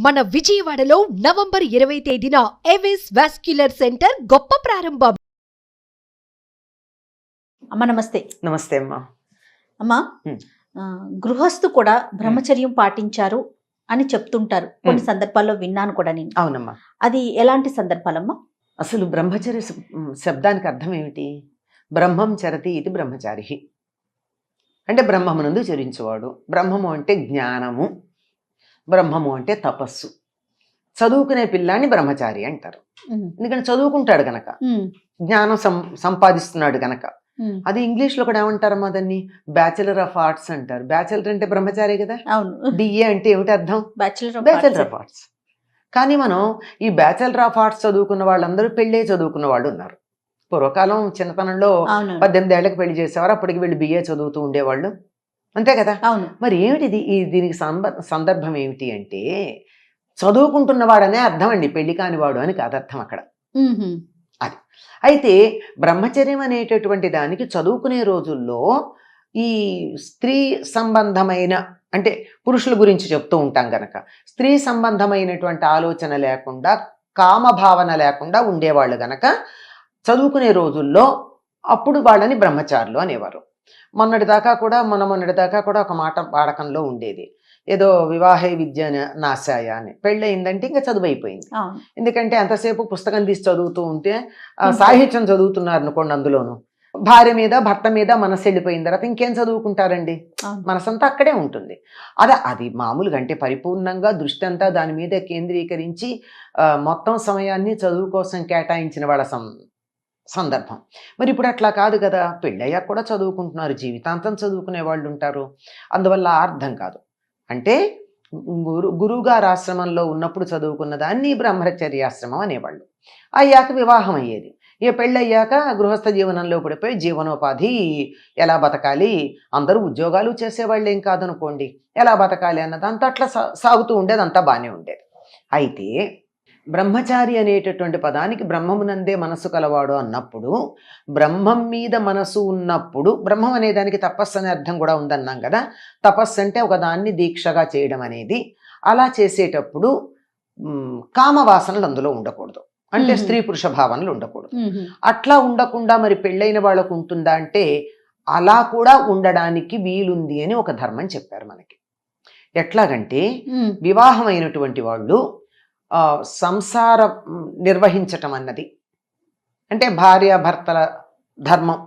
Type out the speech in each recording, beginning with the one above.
మన విజయవాడలో నవంబర్ 20 తేదీన ఏవిస్ వాస్క్యులర్ సెంటర్ గొప్ప ప్రారంభం. అమ్మ నమస్తే. నమస్తే అమ్మా. అమ్మా, గృహస్థు కూడా బ్రహ్మచర్యం పాటించారు అని చెప్తుంటారు. కొన్ని సందర్భాల్లో విన్నాను కూడా నేను. అవునమ్మా. అది ఎలాంటి సందర్భాలమ్మా? అసలు బ్రహ్మచర్య శబ్దానికి అర్థం ఏమిటి? బ్రహ్మం చరతి ఇది బ్రహ్మచారి అంటే బ్రహ్మమునందు చరించేవాడు. బ్రహ్మము అంటే జ్ఞానము, బ్రహ్మము అంటే తపస్సు. చదువుకునే పిల్లాన్ని బ్రహ్మచారి అంటారు. ఎందుకంటే చదువుకుంటాడు గనక, జ్ఞానం సంపాదిస్తున్నాడు గనక. అది ఇంగ్లీష్లో కూడా ఏమంటారమ్మా, దాన్ని బ్యాచిలర్ ఆఫ్ ఆర్ట్స్ అంటారు. బ్యాచిలర్ అంటే బ్రహ్మచారి కదా. అవును. డిఏ అంటే ఏమిటి అర్థం? Bachelor of arts. కానీ మనం ఈ బ్యాచిలర్ ఆఫ్ ఆర్ట్స్ చదువుకున్న వాళ్ళందరూ పెళ్ళే చదువుకున్న వాళ్ళు ఉన్నారు. పూర్వకాలం చిన్నతనంలో 18 ఏళ్ళకి పెళ్లి చేసేవారు, అప్పటికి వీళ్ళు బిఏ చదువుతూ ఉండేవాళ్ళు, అంతే కదా. మరి ఏమిటిది? దీనికి సందర్భం ఏమిటి అంటే, చదువుకుంటున్నవాడనే అర్థం అండి, పెళ్లి కానివాడు అని కాదు అర్థం అక్కడ. అది అయితే బ్రహ్మచర్యం అనేటటువంటి దానికి చదువుకునే రోజుల్లో ఈ స్త్రీ సంబంధమైన, అంటే పురుషుల గురించి చెప్తూ ఉంటాం గనక, స్త్రీ సంబంధమైనటువంటి ఆలోచన లేకుండా, కామభావన లేకుండా ఉండేవాళ్ళు గనక చదువుకునే రోజుల్లో అప్పుడు వాళ్ళని బ్రహ్మచారులు అనేవారు. మొన్నటిదాకా కూడా ఒక మాట వాడకంలో ఉండేది, ఏదో వివాహే విద్య నాశాయ అని. పెళ్ళయిందంటే ఇంకా చదువు అయిపోయింది. ఎందుకంటే అంతసేపు పుస్తకం తీసి చదువుతూ ఉంటే, సాహిత్యం చదువుతున్నారు అనుకోండి, అందులోను భార్య మీద భర్త మీద మనసు వెళ్ళిపోయిన తర్వాత ఇంకేం చదువుకుంటారండి? మనసంతా అక్కడే ఉంటుంది. అది మామూలుగా అంటే పరిపూర్ణంగా దృష్టి అంతా దాని మీద కేంద్రీకరించి మొత్తం సమయాన్ని చదువు కోసం కేటాయించిన వాళ్ళ సందర్భం. మరి ఇప్పుడు అట్లా కాదు కదా, పెళ్ళయ్యాక కూడా చదువుకుంటున్నారు, జీవితాంతం చదువుకునే వాళ్ళు ఉంటారు. అందువల్ల అర్థం కాదు. అంటే గురువుగారు ఆశ్రమంలో ఉన్నప్పుడు చదువుకున్న దాన్ని బ్రహ్మచర్యాశ్రమం అనేవాళ్ళు. అయ్యాక వివాహం అయ్యేది. ఇక పెళ్ళయ్యాక గృహస్థ జీవనంలో పడిపోయి జీవనోపాధి ఎలా బతకాలి, అందరూ ఉద్యోగాలు చేసేవాళ్ళు ఏం కాదనుకోండి, ఎలా బతకాలి అన్నదంతా అట్లా సాగుతూ ఉండేది, అంతా బాగానే ఉండేది. అయితే బ్రహ్మచారి అనేటటువంటి పదానికి బ్రహ్మమునందే మనసు కలవాడు అన్నప్పుడు, బ్రహ్మం మీద మనసు ఉన్నప్పుడు, బ్రహ్మం అనే దానికి తపస్సు అనే అర్థం కూడా ఉందన్నాం కదా. తపస్సు అంటే ఒకదాన్ని దీక్షగా చేయడం అనేది. అలా చేసేటప్పుడు కామవాసనలు అందులో ఉండకూడదు, అంటే స్త్రీ పురుష భావనలు ఉండకూడదు. అట్లా ఉండకుండా మరి పెళ్ళైన వాళ్ళకు ఉంటుందా అంటే, అలా కూడా ఉండడానికి వీలుంది అని ఒక ధర్మం చెప్పారు మనకి. ఎట్లాగంటే, వివాహమైనటువంటి వాళ్ళు సంసారం నిర్వహించటం అన్నది, అంటే భార్యాభర్తల ధర్మం,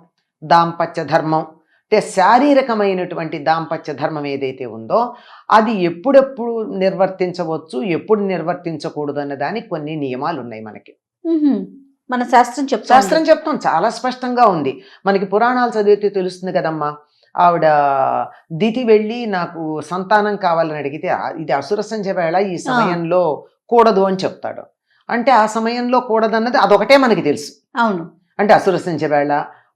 దాంపత్య ధర్మం, అంటే శారీరకమైనటువంటి దాంపత్య ధర్మం ఏదైతే ఉందో అది ఎప్పుడెప్పుడు నిర్వర్తించవచ్చు, ఎప్పుడు నిర్వర్తించకూడదు అన్న దానికి కొన్ని నియమాలు ఉన్నాయి మనకి. మన శాస్త్రం చెప్తాం, చాలా స్పష్టంగా ఉంది మనకి. పురాణాలు చదివితే తెలుస్తుంది కదమ్మా. ఆవిడ దితి వెళ్ళి నాకు సంతానం కావాలని అడిగితే, ఇది అసుర సంధ్య వేళ, ఈ సమయంలో కూడదు అని చెప్తాడు. అంటే ఆ సమయంలో కూడదన్నది అదొకటే మనకి తెలుసు. అవును. అంటే అసుర సంధ్య వేళ,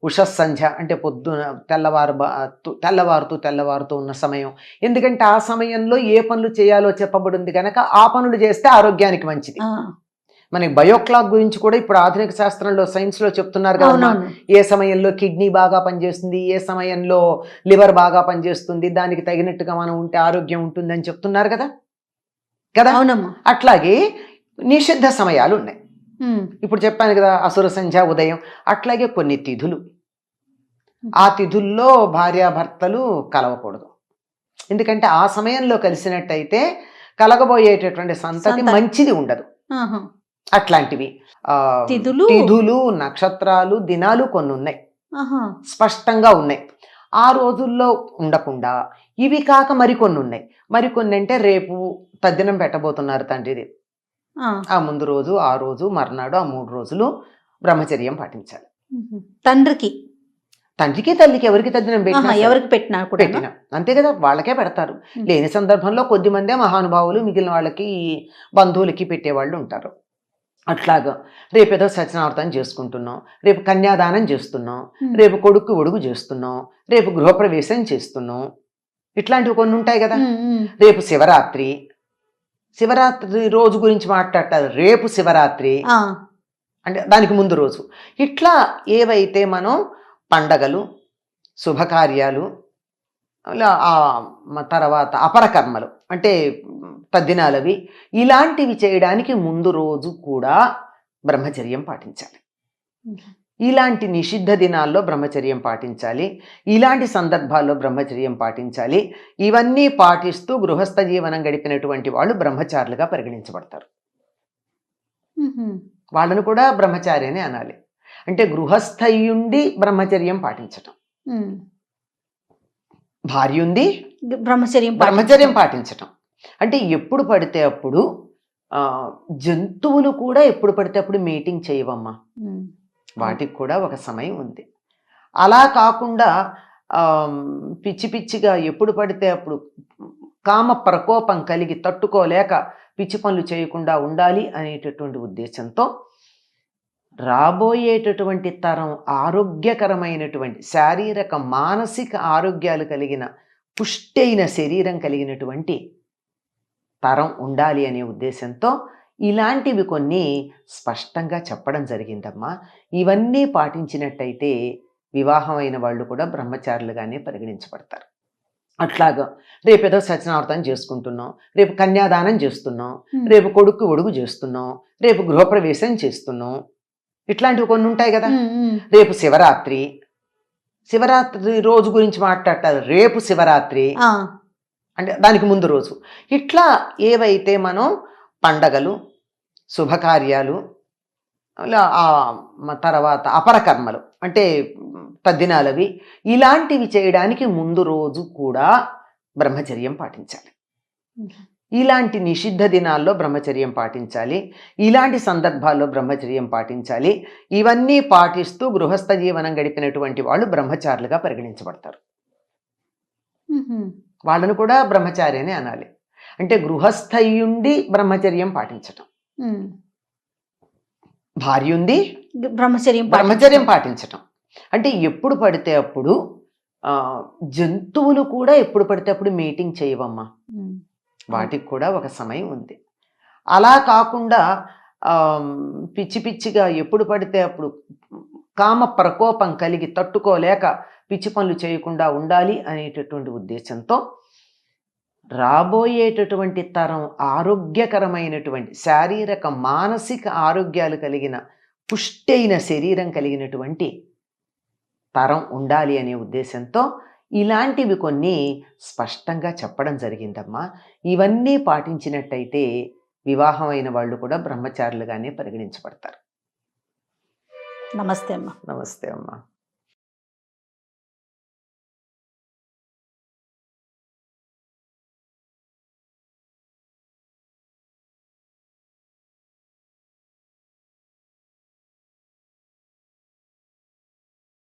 ఉషస్సంధ్య అంటే పొద్దున తెల్లవారుతూ ఉన్న సమయం. ఎందుకంటే ఆ సమయంలో ఏ పనులు చేయాలో చెప్పబడింది కనుక ఆ పనులు చేస్తే ఆరోగ్యానికి మంచిది. మనకి బయోక్లాక్ గురించి కూడా ఇప్పుడు ఆధునిక శాస్త్రంలో, సైన్స్లో చెప్తున్నారు కదా, ఏ సమయంలో కిడ్నీ బాగా పనిచేస్తుంది, ఏ సమయంలో లివర్ బాగా పనిచేస్తుంది, దానికి తగినట్టుగా మనం ఉంటే ఆరోగ్యం ఉంటుందని చెప్తున్నారు కదా. అట్లాగే నిషిద్ధ సమయాలు ఉన్నాయి. ఇప్పుడు చెప్పాను కదా, అసుర సంధ్య, ఉదయం. అట్లాగే కొన్ని తిథులు, ఆ తిథుల్లో భార్యాభర్తలు కలవకూడదు. ఎందుకంటే ఆ సమయంలో కలిసినట్టయితే కలగబోయేటటువంటి సంతతి మంచిది ఉండదు. అట్లాంటివి తిథులు, నక్షత్రాలు, దినాలు కొన్ని ఉన్నాయి, స్పష్టంగా ఉన్నాయి. ఆ రోజుల్లో ఉండకుండా ఇవి కాక మరికొన్ని ఉన్నాయి. మరికొన్ని అంటే రేపు తద్దినం పెట్టబోతున్నారు తండ్రిది, ఆ ముందు రోజు, ఆ రోజు, మర్నాడు, ఆ 3 రోజులు బ్రహ్మచర్యం పాటించాలి. తండ్రికి, తల్లికి ఎవరికి తద్దినం పెట్టినా అంతే కదా, వాళ్ళకే పెడతారు. లేని సందర్భంలో కొద్ది మందే మహానుభావులు మిగిలిన వాళ్ళకి, బంధువులకి పెట్టేవాళ్ళు ఉంటారు. అట్లాగా రేపేదో సత్యనారాయణ చేసుకుంటున్నాం, రేపు కన్యాదానం చేస్తున్నాం, రేపు కొడుకు ఒడుగు చేస్తున్నాం, రేపు గృహప్రవేశం చేస్తున్నాం, ఇట్లాంటివి కొన్ని ఉంటాయి కదా. రేపు శివరాత్రి రోజు గురించి మాట్లాడతారు. రేపు శివరాత్రి అంటే దానికి ముందు రోజు. ఇట్లా ఏవైతే మనం పండగలు, శుభకార్యాలు, తర్వాత అపరకర్మలు అంటే తద్దినాలవి ఇలాంటివి చేయడానికి ముందు రోజు కూడా బ్రహ్మచర్యం పాటించాలి. ఇలాంటి నిషిద్ధ దినాల్లో బ్రహ్మచర్యం పాటించాలి. ఇలాంటి సందర్భాల్లో బ్రహ్మచర్యం పాటించాలి. ఇవన్నీ పాటిస్తూ గృహస్థ జీవనం గడిపినటువంటి వాళ్ళు బ్రహ్మచారులుగా పరిగణించబడతారు. వాళ్ళను కూడా బ్రహ్మచారి అని అనాలి. అంటే గృహస్థయుండి బ్రహ్మచర్యం పాటించటం, భార్య ఉంది బ్రహ్మచర్యం పాటించటం. అంటే ఎప్పుడు పడితే అప్పుడు జంతువులు కూడా ఎప్పుడు పడితే అప్పుడు మీటింగ్ చేయవమ్మా, వాటికి కూడా ఒక సమయం ఉంది. అలా కాకుండా పిచ్చి పిచ్చిగా ఎప్పుడు పడితే అప్పుడు కామ ప్రకోపం కలిగి తట్టుకోలేక పిచ్చి పనులు చేయకుండా ఉండాలి అనేటటువంటి ఉద్దేశంతో రాబోయేటటువంటి తరం ఆరోగ్యకరమైనటువంటి శారీరక మానసిక ఆరోగ్యాలు కలిగిన పుష్టైన శరీరం కలిగినటువంటి తరం ఉండాలి అనే ఉద్దేశంతో ఇలాంటివి కొన్ని స్పష్టంగా చెప్పడం జరిగిందమ్మా. ఇవన్నీ పాటించినట్టయితే వివాహమైన వాళ్ళు కూడా బ్రహ్మచారులుగానే పరిగణించబడతారు. అట్లాగా రేపేదో సత్యనావర్తం చేసుకుంటున్నాం, రేపు కన్యాదానం చేస్తున్నాం, రేపు కొడుకు ఒడుగు చేస్తున్నాం, రేపు గృహప్రవేశం చేస్తున్నాం, ఇట్లాంటివి కొన్ని ఉంటాయి కదా. రేపు శివరాత్రి రోజు గురించి మాట్లాడతారు. రేపు శివరాత్రి అంటే దానికి ముందు రోజు. ఇట్లా ఏవైతే మనం పండగలు, శుభకార్యాలు, తర్వాత అపరకర్మలు అంటే తద్దినాలవి ఇలాంటివి చేయడానికి ముందు రోజు కూడా బ్రహ్మచర్యం పాటించాలి. ఇలాంటి నిషిద్ధ దినాల్లో బ్రహ్మచర్యం పాటించాలి. ఇలాంటి సందర్భాల్లో బ్రహ్మచర్యం పాటించాలి. ఇవన్నీ పాటిస్తూ గృహస్థ జీవనం గడిపినటువంటి వాళ్ళు బ్రహ్మచారులుగా పరిగణించబడతారు. వాళ్ళను కూడా బ్రహ్మచారి అని అనాలి. అంటే గృహస్థయుండి బ్రహ్మచర్యం పాటించటం, భార్య ఉంది బ్రహ్మచర్యం పాటించటం. అంటే ఎప్పుడు పడితే అప్పుడు జంతువులు కూడా ఎప్పుడు పడితే అప్పుడు మీటింగ్ చేయవమ్మా, వాటికి కూడా ఒక సమయం ఉంది. అలా కాకుండా పిచ్చి పిచ్చిగా ఎప్పుడు పడితే అప్పుడు కామ ప్రకోపం కలిగి తట్టుకోలేక పిచ్చి పనులు చేయకుండా ఉండాలి అనేటటువంటి ఉద్దేశంతో రాబోయేటటువంటి తరం ఆరోగ్యకరమైనటువంటి శారీరక మానసిక ఆరోగ్యాలు కలిగిన పుష్టైన శరీరం కలిగినటువంటి తరం ఉండాలి అనే ఉద్దేశంతో ఇలాంటివి కొన్ని స్పష్టంగా చెప్పడం జరిగిందమ్మా. ఇవన్నీ పాటించినట్టయితే వివాహమైన వాళ్ళు కూడా బ్రహ్మచారులుగానే పరిగణించబడతారు. నమస్తే అమ్మా. నమస్తే అమ్మా.